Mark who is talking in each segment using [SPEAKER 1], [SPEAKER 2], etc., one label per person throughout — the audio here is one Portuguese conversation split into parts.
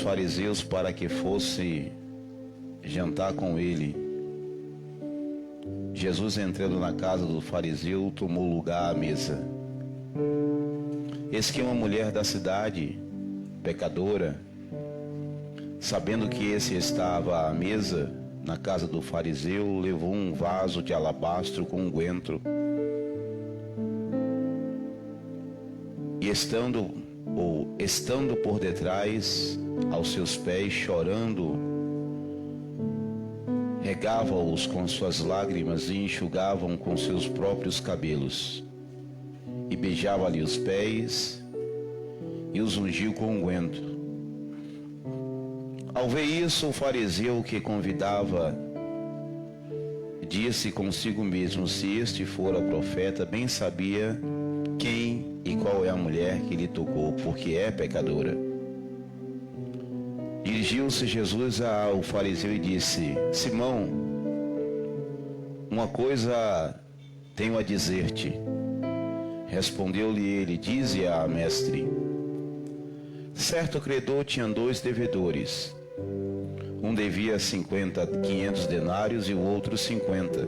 [SPEAKER 1] fariseus para que fosse jantar com ele. Jesus, entrando na casa do fariseu, tomou lugar à mesa. Eis que uma mulher da cidade, pecadora, sabendo que esse estava à mesa na casa do fariseu, levou um vaso de alabastro com unguento, e estando por detrás, aos seus pés, chorando, regava-os com suas lágrimas e enxugavam com seus próprios cabelos, e beijava-lhe os pés e os ungiu com unguento. Ao ver isso, o fariseu que convidava disse consigo mesmo: se este fora profeta, bem sabia quem e qual é a mulher que lhe tocou, porque é pecadora. Dirigiu-se Jesus ao fariseu e disse: Simão, uma coisa tenho a dizer-te. Respondeu-lhe ele: dize-a, mestre. Certo credor tinha 2 devedores. Um devia 500 denários e o outro 50.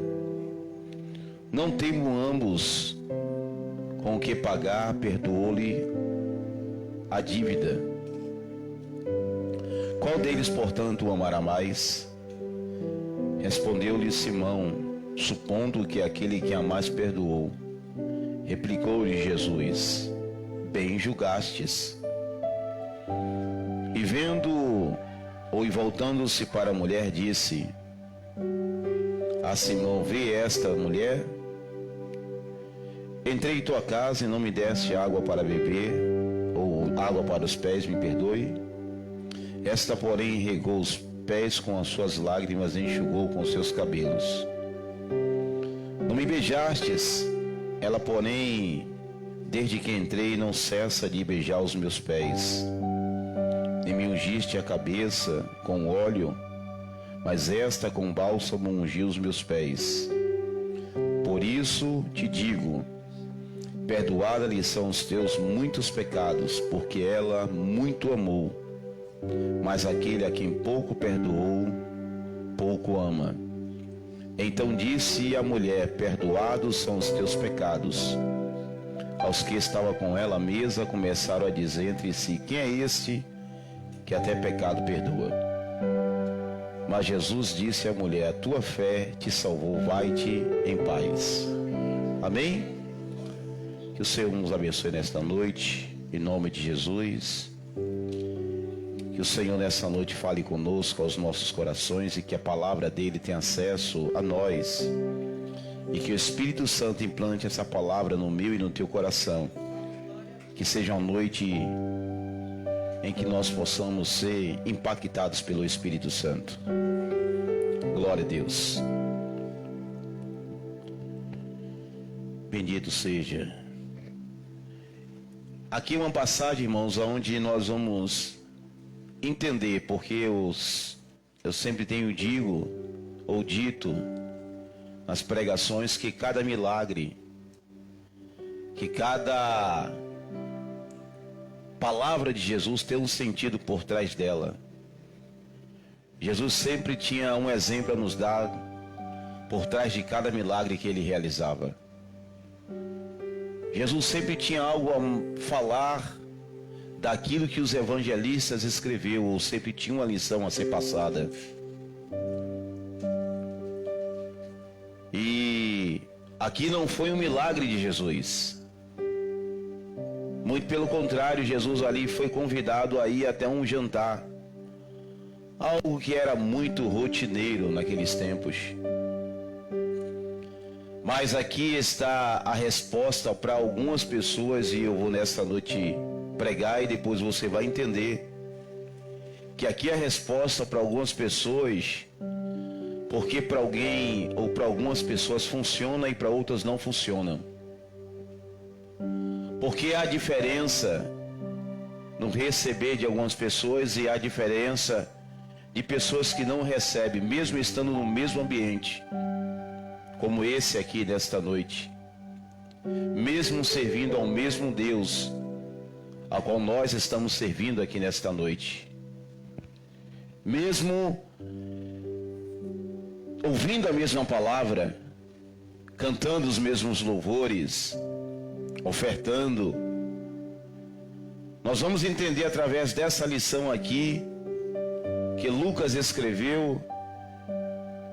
[SPEAKER 1] Não tendo ambos com o que pagar, perdoou-lhe a dívida. Qual deles, portanto, o amará mais? Respondeu-lhe Simão, supondo que aquele que a mais perdoou. Replicou-lhe Jesus: bem julgastes. E voltando-se para a mulher, disse a Simão: vê esta mulher? Entrei em tua casa e não me deste água para beber, ou água para os pés, me perdoe. Esta, porém, regou os pés com as suas lágrimas e enxugou com seus cabelos. Não me beijastes. Ela, porém, desde que entrei, não cessa de beijar os meus pés. E me ungiste a cabeça com óleo, mas esta com bálsamo ungiu os meus pés. Por isso te digo, perdoada-lhe são os teus muitos pecados, porque ela muito amou. Mas aquele a quem pouco perdoou, pouco ama. Então disse a mulher: perdoados são os teus pecados. Aos que estavam com ela à mesa começaram a dizer entre si: quem é este que até pecado perdoa? Mas Jesus disse à mulher: a tua fé te salvou, vai-te em paz. Amém? Que o Senhor nos abençoe nesta noite, em nome de Jesus. Que o Senhor nessa noite fale conosco, aos nossos corações, e que a palavra dele tenha acesso a nós, e que o Espírito Santo implante essa palavra no meu e no teu coração. Que seja uma noite em que nós possamos ser impactados pelo Espírito Santo. Glória a Deus. Bendito seja. Aqui uma passagem, irmãos, onde nós vamos entender, porque eu sempre tenho dito nas pregações que cada milagre, que cada palavra de Jesus tem um sentido por trás dela. Jesus sempre tinha um exemplo a nos dar por trás de cada milagre que ele realizava. Jesus sempre tinha algo a falar daquilo que os evangelistas escreveu, ou sempre tinha uma lição a ser passada. E aqui não foi um milagre de Jesus. Muito pelo contrário, Jesus ali foi convidado a ir até um jantar. Algo que era muito rotineiro naqueles tempos. Mas aqui está a resposta para algumas pessoas, e eu vou nessa noite pregar e depois você vai entender que aqui é a resposta para algumas pessoas, porque para alguém ou para algumas pessoas funciona e para outras não funciona. Porque há diferença no receber de algumas pessoas e há diferença de pessoas que não recebem, mesmo estando no mesmo ambiente, como esse aqui desta noite, mesmo servindo ao mesmo Deus, a qual nós estamos servindo aqui nesta noite. mesmo ouvindo a mesma palavra, cantando os mesmos louvores, ofertando. Nós vamos entender através dessa lição aqui, que Lucas escreveu,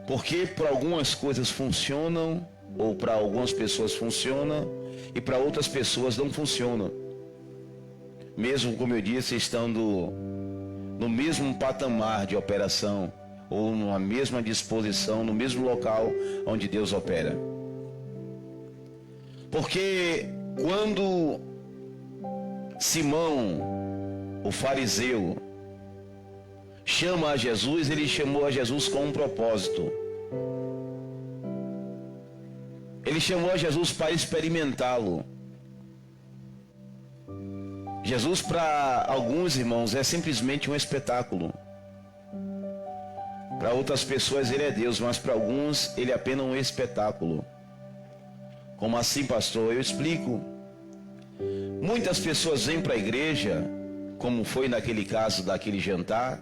[SPEAKER 1] porque para algumas coisas funcionam, ou para algumas pessoas funcionam, e para outras pessoas não funcionam. Mesmo, como eu disse, estando no mesmo patamar de operação, ou na mesma disposição, no mesmo local onde Deus opera. Porque quando Simão, o fariseu, chama a Jesus, ele chamou a Jesus com um propósito. Ele chamou a Jesus para experimentá-lo. Jesus, para alguns irmãos, é simplesmente um espetáculo. Para outras pessoas ele é Deus, mas para alguns ele é apenas um espetáculo. Como assim, pastor? Eu explico. Muitas pessoas vêm para a igreja, como foi naquele caso daquele jantar,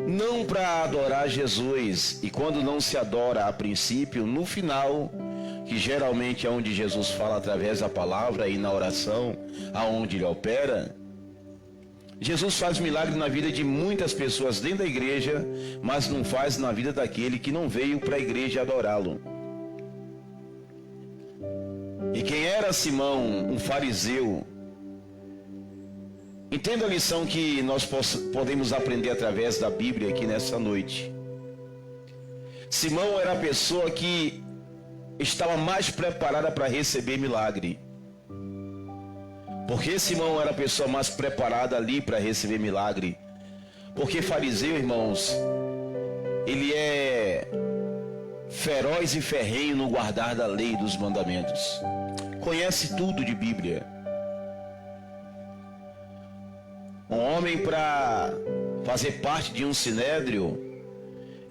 [SPEAKER 1] não para adorar Jesus. E quando não se adora a princípio, no final, que geralmente é onde Jesus fala através da palavra e na oração, aonde ele opera, Jesus faz milagre na vida de muitas pessoas dentro da igreja, mas não faz na vida daquele que não veio para a igreja adorá-lo. E quem era Simão, um fariseu? Entenda a lição que nós podemos aprender através da Bíblia aqui nessa noite. Simão era a pessoa que estava mais preparada para receber milagre. Por que Simão era a pessoa mais preparada ali para receber milagre? Porque fariseu, irmãos, ele é feroz e ferrenho no guardar da lei e dos mandamentos. Conhece tudo de Bíblia. Um homem, para fazer parte de um sinédrio,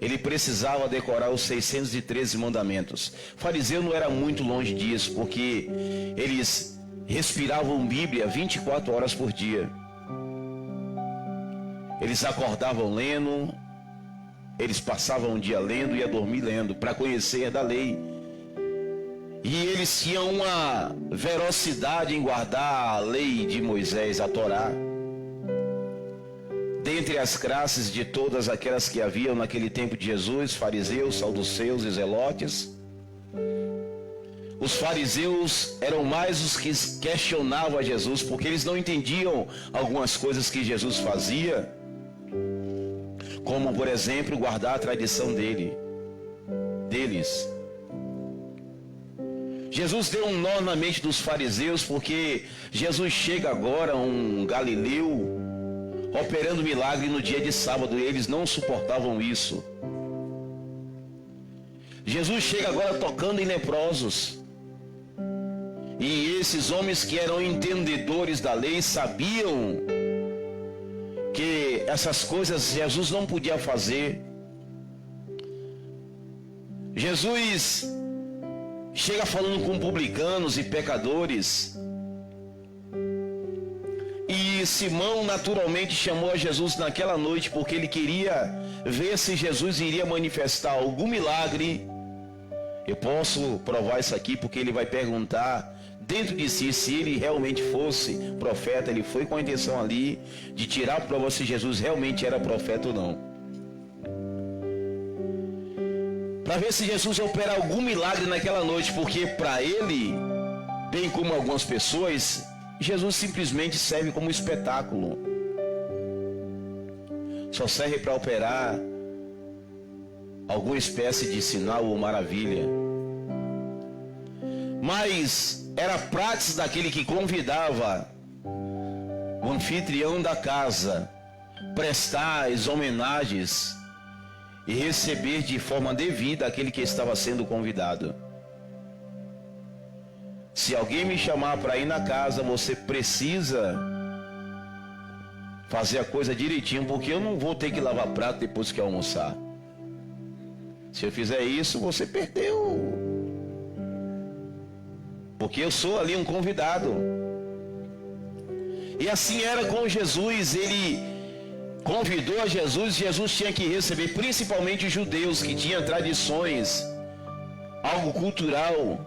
[SPEAKER 1] ele precisava decorar os 613 mandamentos. O fariseu não era muito longe disso, porque eles respiravam Bíblia 24 horas por dia. Eles acordavam lendo, eles passavam o dia lendo e ia dormir lendo, para conhecer da lei. E eles tinham uma velocidade em guardar a lei de Moisés, a Torá. Dentre as classes de todas aquelas que haviam naquele tempo de Jesus, fariseus, saduceus e zelotes, os fariseus eram mais os que questionavam a Jesus, porque eles não entendiam algumas coisas que Jesus fazia, como, por exemplo, guardar a tradição deles. Jesus deu um nó na mente dos fariseus, porque Jesus chega agora, um galileu, operando milagre no dia de sábado, e eles não suportavam isso. Jesus chega agora tocando em leprosos, e esses homens que eram entendedores da lei sabiam que essas coisas Jesus não podia fazer. Jesus chega falando com publicanos e pecadores. E Simão naturalmente chamou a Jesus naquela noite, porque ele queria ver se Jesus iria manifestar algum milagre. Eu posso provar isso aqui, porque ele vai perguntar dentro de si se ele realmente fosse profeta. Ele foi com a intenção ali de tirar a prova se Jesus realmente era profeta ou não, para ver se Jesus ia operar algum milagre naquela noite, porque para ele, bem como algumas pessoas, Jesus simplesmente serve como espetáculo. Só serve para operar alguma espécie de sinal ou maravilha. Mas era prática daquele que convidava o anfitrião da casa prestar as homenagens e receber de forma devida aquele que estava sendo convidado. Se alguém me chamar para ir na casa, você precisa fazer a coisa direitinho, porque eu não vou ter que lavar prato depois que almoçar. Se eu fizer isso, você perdeu. Porque eu sou ali um convidado. E assim era com Jesus. Ele convidou a Jesus, Jesus tinha que receber, principalmente os judeus que tinham tradições, algo cultural.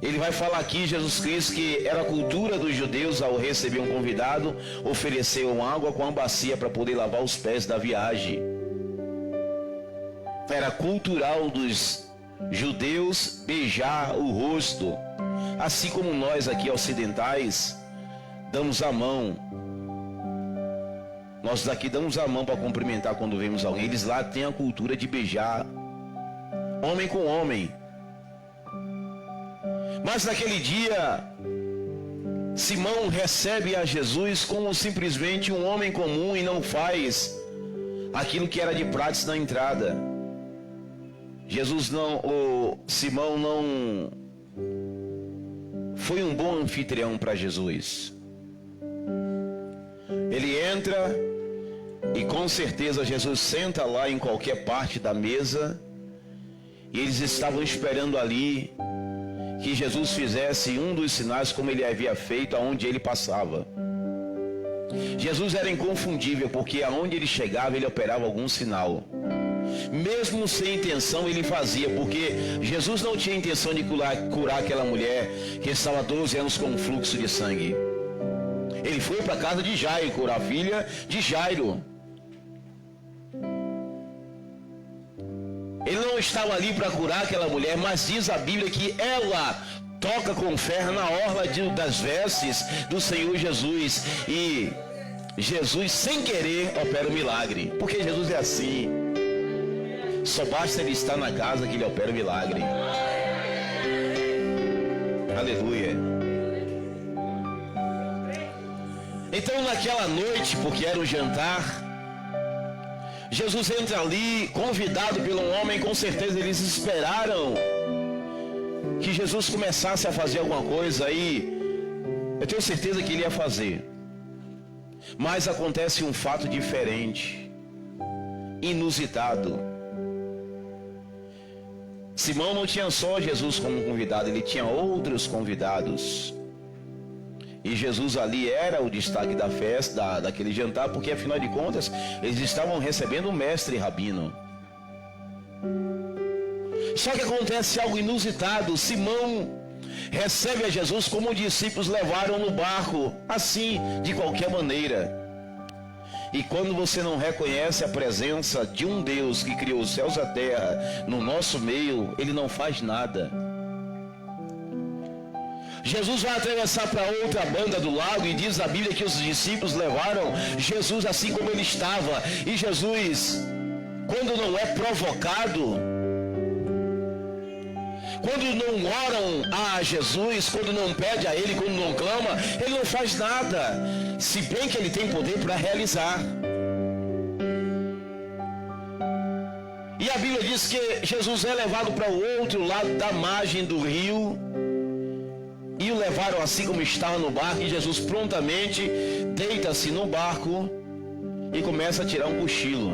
[SPEAKER 1] Ele vai falar aqui, Jesus Cristo, que era a cultura dos judeus ao receber um convidado, oferecer uma água com uma bacia para poder lavar os pés da viagem. Era cultural dos judeus beijar o rosto, assim como nós aqui ocidentais damos a mão. Nós daqui damos a mão para cumprimentar quando vemos alguém. Eles lá têm a cultura de beijar homem com homem. Mas naquele dia, Simão recebe a Jesus como simplesmente um homem comum e não faz aquilo que era de prática na entrada. Simão não foi um bom anfitrião para Jesus. Ele entra e com certeza Jesus senta lá em qualquer parte da mesa, e eles estavam esperando ali que Jesus fizesse um dos sinais como ele havia feito aonde ele passava. Jesus era inconfundível, porque aonde ele chegava ele operava algum sinal. Mesmo sem intenção ele fazia, porque Jesus não tinha intenção de curar aquela mulher que estava há 12 anos com um fluxo de sangue. Ele foi para a casa de Jairo curar a filha de Jairo. Ele não estava ali para curar aquela mulher, mas diz a Bíblia que ela toca com ferro na orla das vestes do Senhor Jesus. E Jesus, sem querer, opera o milagre. Porque Jesus é assim. Só basta ele estar na casa que ele opera o milagre. Aleluia. Então naquela noite, porque era um jantar, Jesus entra ali, convidado por um homem. Com certeza eles esperaram que Jesus começasse a fazer alguma coisa, e eu tenho certeza que ele ia fazer. Mas acontece um fato diferente, inusitado. Simão não tinha só Jesus como convidado, ele tinha outros convidados. E Jesus ali era o destaque da festa, daquele jantar, porque afinal de contas, eles estavam recebendo o mestre rabino. Só que acontece algo inusitado. Simão recebe a Jesus como os discípulos levaram no barco, assim, de qualquer maneira. E quando você não reconhece a presença de um Deus que criou os céus e a terra no nosso meio, ele não faz nada. Jesus vai atravessar para outra banda do lago, e diz a Bíblia que os discípulos levaram Jesus assim como ele estava. E Jesus, quando não é provocado, quando não oram a Jesus, quando não pede a ele, quando não clama, ele não faz nada, se bem que ele tem poder para realizar. E a Bíblia diz que Jesus é levado para o outro lado da margem do rio, e o levaram assim como estava no barco, e Jesus prontamente deita-se no barco e começa a tirar um cochilo.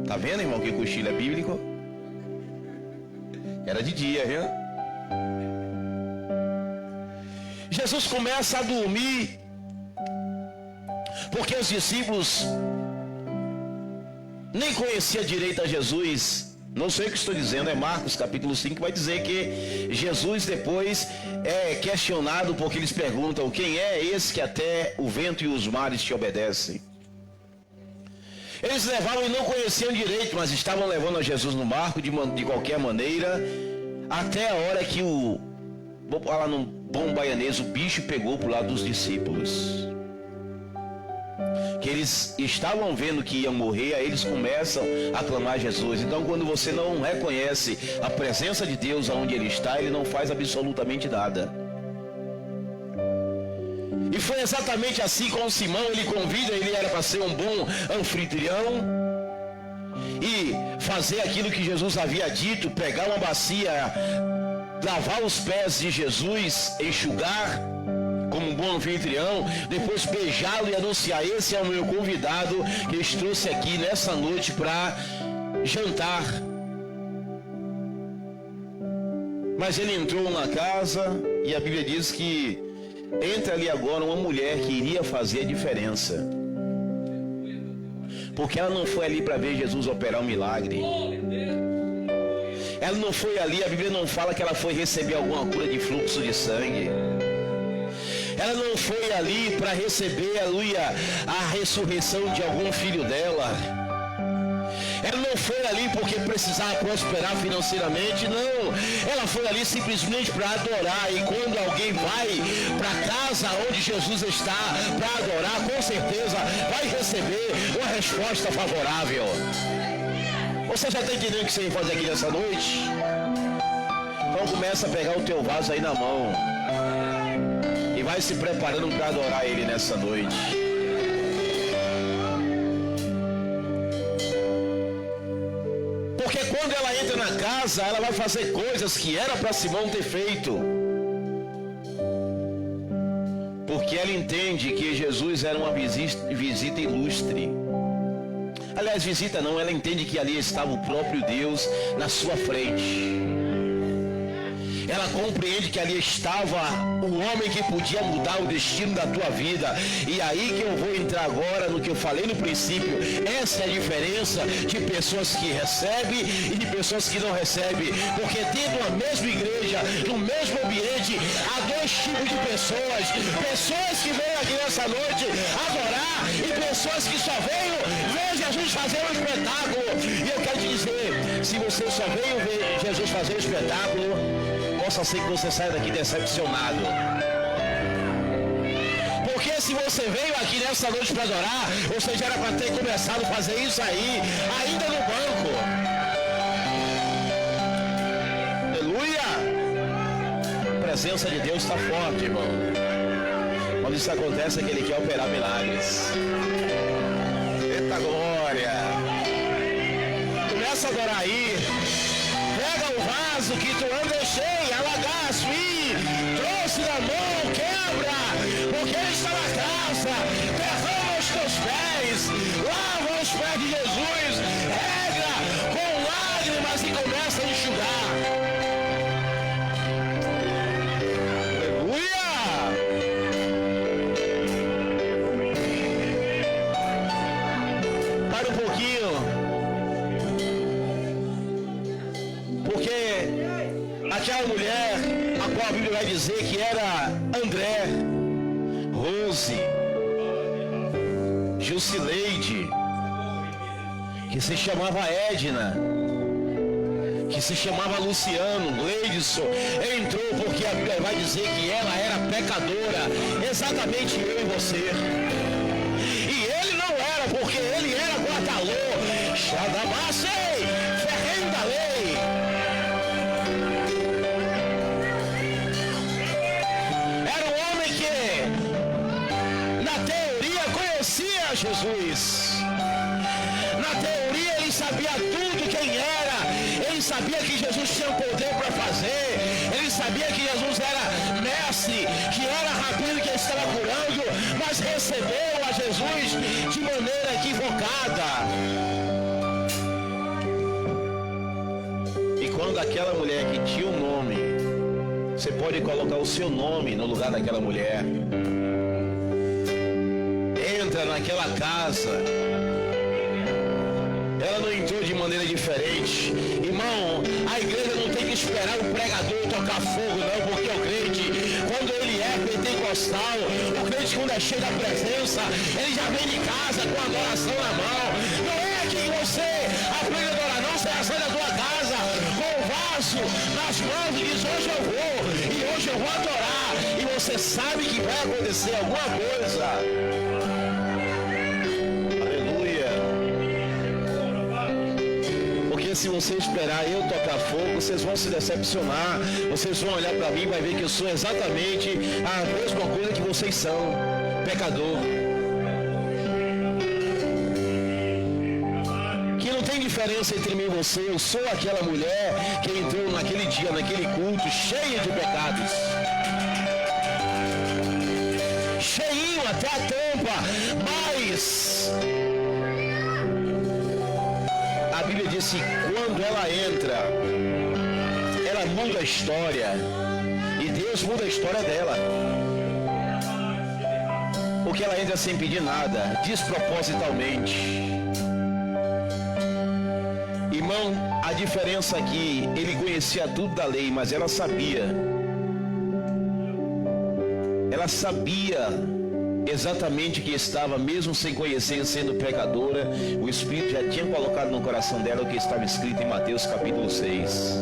[SPEAKER 1] Tá vendo, irmão, que cochilo é bíblico? Era de dia, viu? Jesus começa a dormir, porque os discípulos nem conheciam direito a Jesus. Não sei o que estou dizendo, é Marcos capítulo 5, vai dizer que Jesus depois é questionado, porque eles perguntam: quem é esse que até o vento e os mares te obedecem? Eles levavam e não conheciam direito, mas estavam levando a Jesus no barco de qualquer maneira, até a hora que vou falar num bom baianês, o bicho pegou pro lado dos discípulos. Que eles estavam vendo que iam morrer, aí eles começam a clamar a Jesus. Então, quando você não reconhece a presença de Deus aonde ele está, ele não faz absolutamente nada. E foi exatamente assim com Simão. Ele convida, ele era para ser um bom anfitrião e fazer aquilo que Jesus havia dito, pegar uma bacia, lavar os pés de Jesus, enxugar como um bom anfitrião, depois beijá-lo e anunciar: esse é o meu convidado que eu trouxe aqui nessa noite para jantar. Mas ele entrou na casa, e a Bíblia diz que entra ali agora uma mulher que iria fazer a diferença. Porque ela não foi ali para ver Jesus operar um milagre. Ela não foi ali, a Bíblia não fala que ela foi receber alguma cura de fluxo de sangue. Ela não foi ali para receber, aleluia, a ressurreição de algum filho dela. Ela não foi ali porque precisava prosperar financeiramente, não. Ela foi ali simplesmente para adorar. E quando alguém vai para a casa onde Jesus está para adorar, com certeza vai receber uma resposta favorável. Você já está entendendo o que você vai fazer aqui nessa noite? Então começa a pegar o teu vaso aí na mão e vai se preparando para adorar Ele nessa noite. Porque quando ela entra na casa, ela vai fazer coisas que era para Simão ter feito. Porque ela entende que Jesus era uma visita ilustre. Aliás, visita não, ela entende que ali estava o próprio Deus na sua frente. Ela compreende que ali estava o homem que podia mudar o destino da tua vida. E aí que eu vou entrar agora no que eu falei no princípio. Essa é a diferença de pessoas que recebem e de pessoas que não recebem. Porque dentro da mesma igreja, no mesmo ambiente, há dois tipos de pessoas. Pessoas que vêm aqui nessa noite adorar e pessoas que só veio ver Jesus fazer um espetáculo. E eu quero te dizer, se você só veio ver Jesus fazer um espetáculo, possa ser que você saia daqui decepcionado. Porque se você veio aqui nessa noite para adorar, você já era para ter começado a fazer isso aí, ainda no banco. Aleluia! A presença de Deus está forte, irmão. Quando isso acontece é que Ele quer operar milagres. Eita glória! Começa a adorar aí. Pega o vaso que tu anda cheio, alagaço, e trouxe na mão, quebra, porque Ele está na casa. Derrama os teus pés, lava os pés de Jesus, rega com lágrimas e começa a enxugar. Aleluia! Para um pouquinho. Aquela mulher, a qual a Bíblia vai dizer que era André, Rose, Jusileide, que se chamava Edna, que se chamava Luciano, Gleidson, entrou porque a Bíblia vai dizer que ela era pecadora, exatamente eu e você. E ele não era, porque ele era guardalô, Xadabacei, ferrenho da lei. Jesus. Na teoria ele sabia tudo quem era, ele sabia que Jesus tinha poder para fazer, ele sabia que Jesus era mestre, que era rabino que estava curando, mas recebeu a Jesus de maneira equivocada. E quando aquela mulher que tinha um nome, você pode colocar o seu nome no lugar daquela mulher, entra naquela casa, ela não entrou de maneira diferente. Irmão, a igreja não tem que esperar o pregador tocar fogo não, porque o crente, quando ele é pentecostal, o crente quando é cheio da presença, ele já vem de casa com a adoração na mão. Não é que você aprende a adorar, não, você sai da tua casa com o vaso nas mãos e diz, hoje eu vou, e hoje eu vou adorar, e você sabe que vai acontecer alguma coisa. Se você esperar eu tocar fogo, vocês vão se decepcionar. Vocês vão olhar para mim e vai ver que eu sou exatamente a mesma coisa que vocês são, pecador. Que não tem diferença entre mim e você. Eu sou aquela mulher que entrou naquele dia, naquele culto, cheia de pecados. Cheinho até a tampa, mas a Bíblia diz que quando ela entra, ela muda a história. E Deus muda a história dela. Porque ela entra sem pedir nada, despropositalmente. Irmão, a diferença aqui, ele conhecia tudo da lei, mas ela sabia. Ela sabia exatamente que estava, mesmo sem conhecer, sendo pecadora. O Espírito já tinha colocado no coração dela o que estava escrito em Mateus capítulo 6.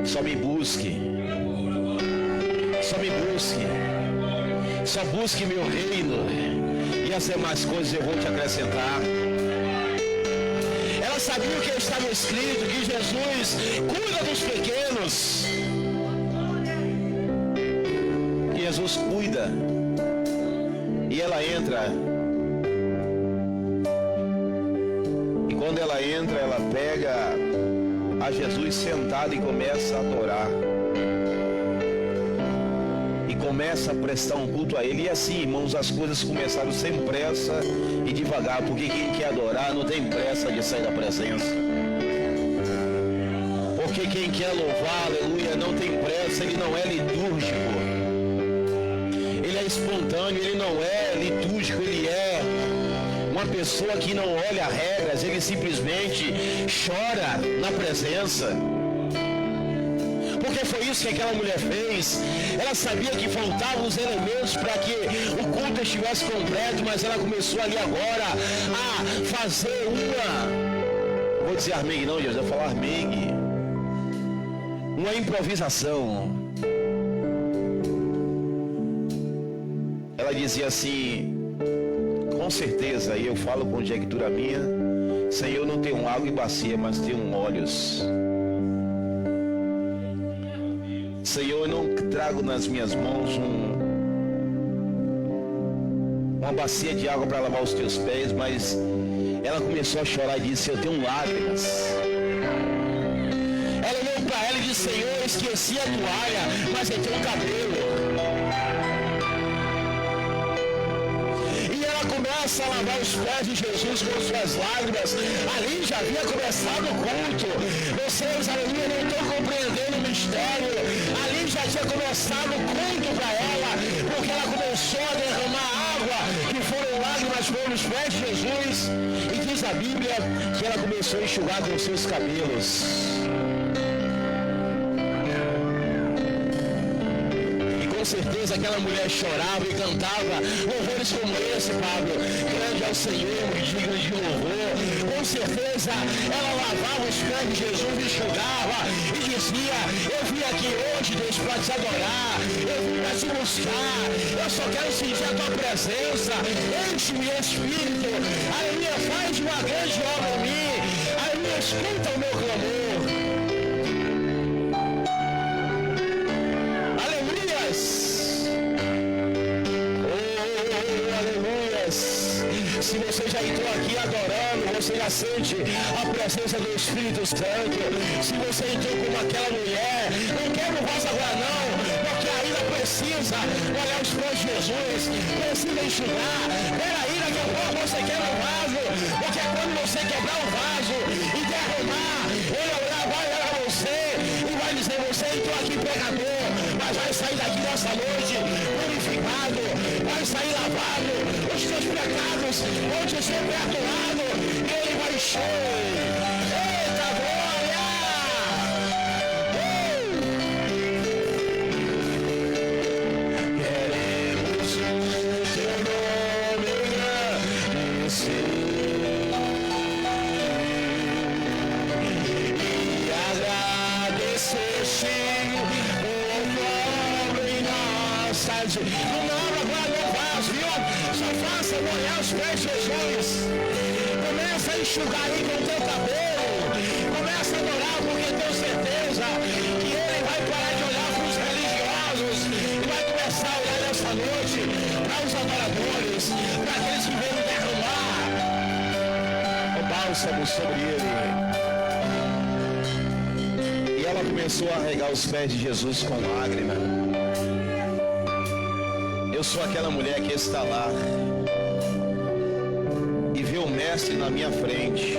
[SPEAKER 1] Só me busque. Só me busque. Só busque meu reino, e as demais coisas eu vou te acrescentar. Ela sabia o que estava escrito, que Jesus cuida dos pequenos. Que Jesus cuida. E ela entra. E quando ela entra, ela pega a Jesus sentado e começa a adorar. Começa a prestar um culto a ele. E assim, irmãos, as coisas começaram sem pressa e devagar, porque quem quer adorar não tem pressa de sair da presença. Porque quem quer louvar, aleluia, não tem pressa, ele não é litúrgico, ele é espontâneo, ele não é litúrgico, ele é uma pessoa que não olha regras, ele simplesmente chora na presença. Porque foi isso que aquela mulher fez. Ela sabia que faltavam os elementos para que o culto estivesse completo, mas ela começou ali agora a fazer uma, vou dizer armengue não, Jesus, eu vou falar armengue, uma improvisação. Ela dizia assim, com certeza, e eu falo com conjectura minha, Senhor, não tenho água e bacia, mas tenho óleos. Senhor, eu não trago nas minhas mãos uma bacia de água para lavar os teus pés, mas ela começou a chorar e disse, eu tenho lágrimas. Ela olhou para ela e disse, Senhor, eu esqueci a toalha, mas eu tenho cabelo. E ela começa a lavar os pés de Jesus com suas lágrimas. Ali já havia começado o culto. Vocês, aleluia, não estão compreendendo o mistério. Ali já tinha começado o culto para ela, porque ela começou a derramar água, que foram lágrimas pelos pés de Jesus. E diz a Bíblia que ela começou a enxugar com seus cabelos. Com certeza aquela mulher chorava e cantava louvores como esse, Pablo. Grande é o Senhor, digno de louvor. Com certeza ela lavava os pés de Jesus, enxugava e dizia, eu vim aqui hoje, Deus, para te adorar, eu vim para te buscar, eu só quero sentir a tua presença, enche-me Espírito, aleluia, faz uma grande obra em mim, aleluia, escuta o meu clamor. Se você já entrou aqui adorando, você já sente a presença do Espírito Santo. Se você entrou como aquela mulher, não quero voz agora não, porque ainda precisa olhar os pés de Jesus, precisa enxugar. Peraí, daqui a pouco você quebra o vaso, porque quando você quebrar o vaso e derramar, ele vai olhar a você e vai dizer, você entrou aqui pecador, mas vai sair daqui nessa noite purificado, vai sair lavado, os seus pecados vão te ser perdoados e ele vai encher. Eita glória! Queremos o teu nome engrandecer e agradecer-te por tua obra em nossas vidas. Só faça molhar os pés de Jesus. Começa a enxugar aí com o teu cabelo. Começa a adorar, porque tenho certeza que ele vai parar de olhar para os religiosos e vai começar a olhar nessa noite para os adoradores, para aqueles que vêm derramar o bálsamo sobre ele. E ela começou a regar os pés de Jesus com lágrima. Eu sou aquela mulher que está lá e vê o mestre na minha frente.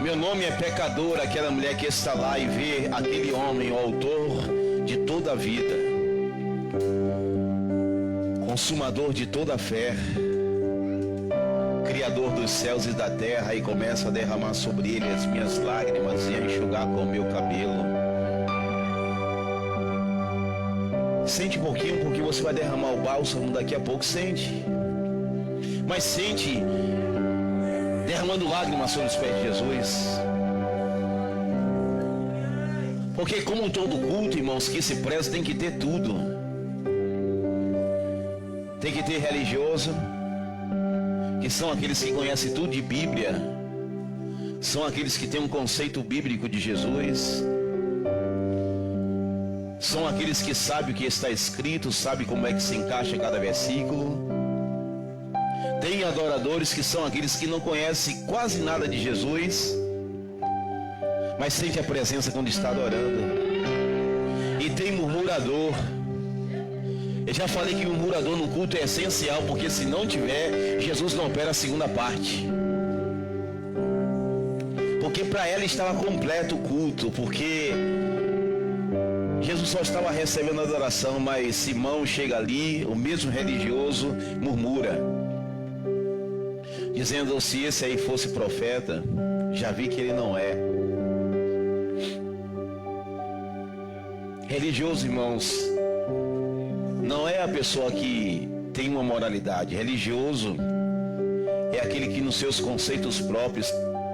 [SPEAKER 1] Meu nome é pecador, aquela mulher que está lá e vê aquele homem, o autor de toda a vida, consumador de toda a fé, Criador dos céus e da terra, e começo a derramar sobre ele as minhas lágrimas e a enxugar com o meu cabelo. Sente um pouquinho, porque você vai derramar o bálsamo daqui a pouco, sente. Mas sente derramando lágrimas sobre os pés de Jesus. Porque como todo culto, irmãos, que se preza, tem que ter tudo. Tem que ter religioso, que são aqueles que conhecem tudo de Bíblia. São aqueles que têm um conceito bíblico de Jesus. São aqueles que sabem o que está escrito, sabem como é que se encaixa cada versículo. Tem adoradores que são aqueles que não conhecem quase nada de Jesus, mas sente a presença quando está adorando. E tem murmurador. Eu já falei que o murmurador no culto é essencial, porque se não tiver, Jesus não opera a segunda parte. Porque para ela estava completo o culto, porque Jesus só estava recebendo a adoração, mas Simão chega ali, o mesmo religioso, murmura, dizendo: se esse aí fosse profeta, já vi que ele não é. Religioso, irmãos, não é a pessoa que tem uma moralidade. Religioso é aquele que nos seus conceitos próprios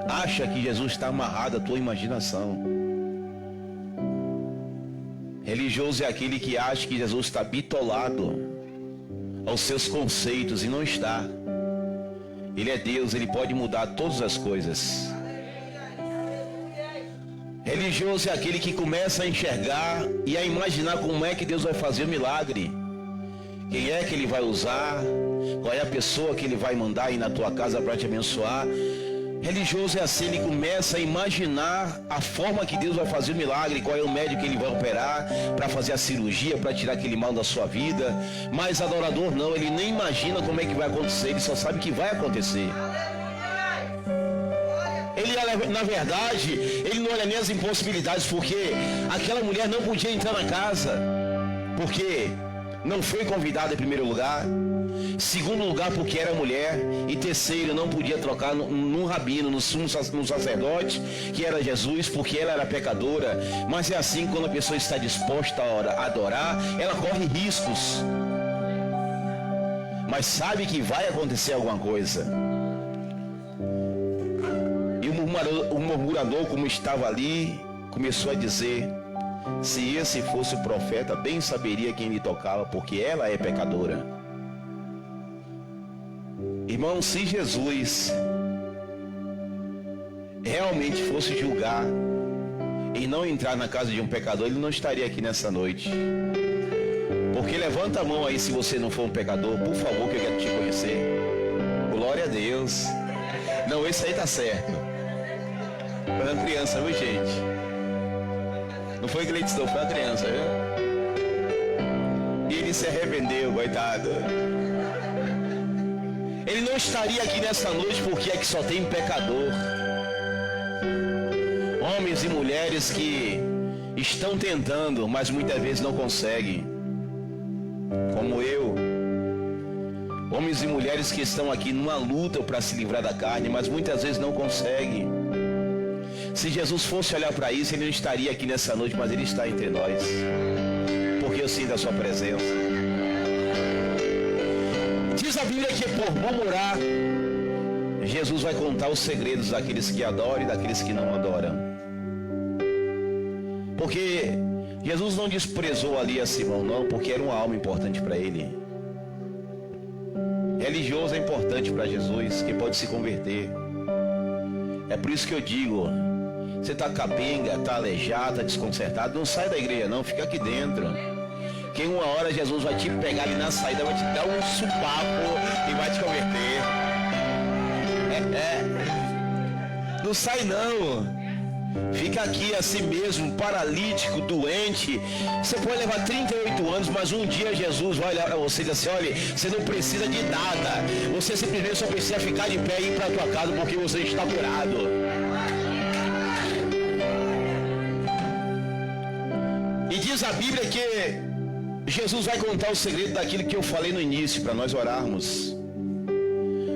[SPEAKER 1] acha que Jesus está amarrado à tua imaginação. Religioso é aquele que acha que Jesus está bitolado aos seus conceitos, e não está. Ele é Deus, ele pode mudar todas as coisas. Religioso é aquele que começa a enxergar e a imaginar como é que Deus vai fazer o milagre. Quem é que ele vai usar? Qual é a pessoa que ele vai mandar aí na tua casa para te abençoar? Religioso é assim, ele começa a imaginar a forma que Deus vai fazer o milagre, qual é o médico que ele vai operar para fazer a cirurgia, para tirar aquele mal da sua vida. Mas adorador não, ele nem imagina como é que vai acontecer, ele só sabe que vai acontecer. Ele, na verdade, ele não olha nem as impossibilidades, porque aquela mulher não podia entrar na casa, porque não foi convidada em primeiro lugar. Segundo lugar, porque era mulher. E terceiro, não podia trocar num rabino, no sacerdote, que era Jesus, porque ela era pecadora. Mas é assim, quando a pessoa está disposta a adorar, ela corre riscos, mas sabe que vai acontecer alguma coisa. E o murmurador, como estava ali, começou a dizer: se esse fosse o profeta, bem saberia quem lhe tocava, porque ela é pecadora. Irmão, se Jesus realmente fosse julgar e não entrar na casa de um pecador, ele não estaria aqui nessa noite. Porque levanta a mão aí se você não for um pecador, por favor, que eu quero te conhecer. Glória a Deus. Não, esse aí tá certo. Foi uma criança, viu, gente? Não foi Gleides, não, foi uma criança, viu? E ele se arrependeu, coitado. Ele não estaria aqui nessa noite porque aqui só tem pecador. Homens e mulheres que estão tentando, mas muitas vezes não conseguem. Como eu. Homens e mulheres que estão aqui numa luta para se livrar da carne, mas muitas vezes não conseguem. Se Jesus fosse olhar para isso, ele não estaria aqui nessa noite, mas ele está entre nós. Porque eu sinto a sua presença. Diz a Bíblia que por murmurar, Jesus vai contar os segredos daqueles que adoram e daqueles que não adoram. Porque Jesus não desprezou ali a Simão, não, porque era uma alma importante para ele. Religioso é importante para Jesus, que pode se converter. É por isso que eu digo: você está capenga, está aleijado, está desconcertado, não sai da igreja não, fica aqui dentro. Que uma hora Jesus vai te pegar ali na saída, vai te dar um supapo e vai te converter. Não sai não. Fica aqui assim mesmo, paralítico, doente. Você pode levar 38 anos, mas um dia Jesus vai olhar para você e dizer assim: olha, você não precisa de nada. Você simplesmente só precisa ficar de pé e ir para a tua casa, porque você está curado. E diz a Bíblia que Jesus vai contar o segredo daquilo que eu falei no início, para nós orarmos.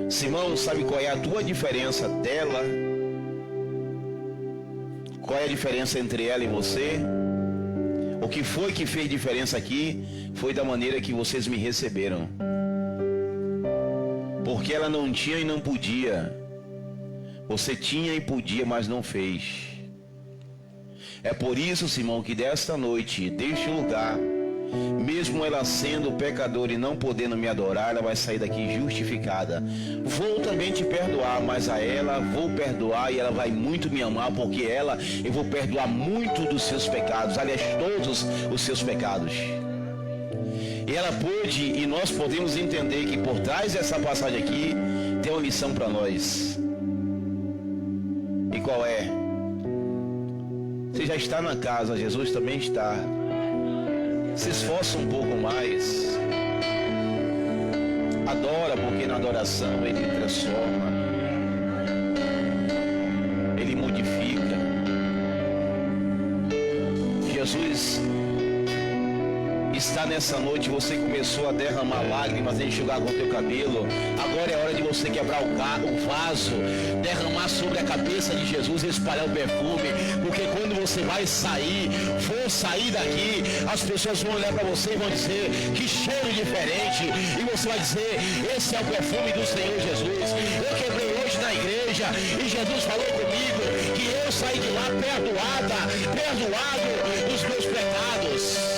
[SPEAKER 1] Simão, sabe qual é a tua diferença dela? Qual é a diferença entre ela e você? O que foi que fez diferença aqui foi da maneira que vocês me receberam. Porque ela não tinha e não podia. Você tinha e podia, mas não fez. É por isso, Simão, que desta noite, deste lugar, mesmo ela sendo pecadora e não podendo me adorar, ela vai sair daqui justificada. Vou também te perdoar, mas a ela vou perdoar e ela vai muito me amar, porque eu vou perdoar muito dos seus pecados, aliás, todos os seus pecados. E ela pôde, e nós podemos entender que por trás dessa passagem aqui, tem uma lição para nós. E qual é? Você já está na casa, Jesus também está. Se esforça um pouco mais. Adora, porque na adoração Ele transforma, Ele modifica. Jesus está nessa noite, você começou a derramar lágrimas, a enxugar com o teu cabelo. Agora é hora de você quebrar o vaso, derramar sobre a cabeça de Jesus e espalhar o perfume, porque quando você vai sair, for sair daqui, as pessoas vão olhar para você e vão dizer: que cheiro diferente, e você vai dizer: esse é o perfume do Senhor Jesus. Eu quebrei hoje na igreja e Jesus falou comigo que eu saí de lá perdoado dos meus pecados.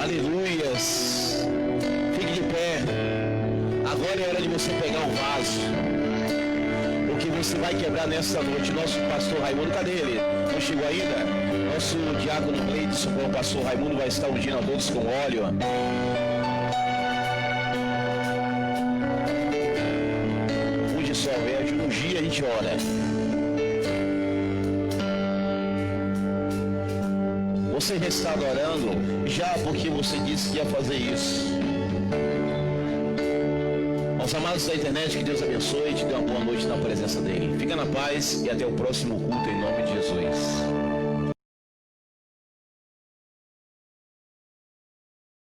[SPEAKER 1] Aleluias. Fique de pé. Agora é hora de você pegar o vaso, porque você vai quebrar nessa noite. Nosso pastor Raimundo, cadê ele? Não chegou ainda? Nosso diácono Gleidson, com o pastor Raimundo, vai estar ungindo a todos com óleo. Unge só, verde, ungir, a gente ora. Você já está adorando, já porque você disse que ia fazer isso. Aos amados da internet, que Deus abençoe e te dê uma boa noite na presença dele. Fica na paz e até o próximo culto em nome de Jesus.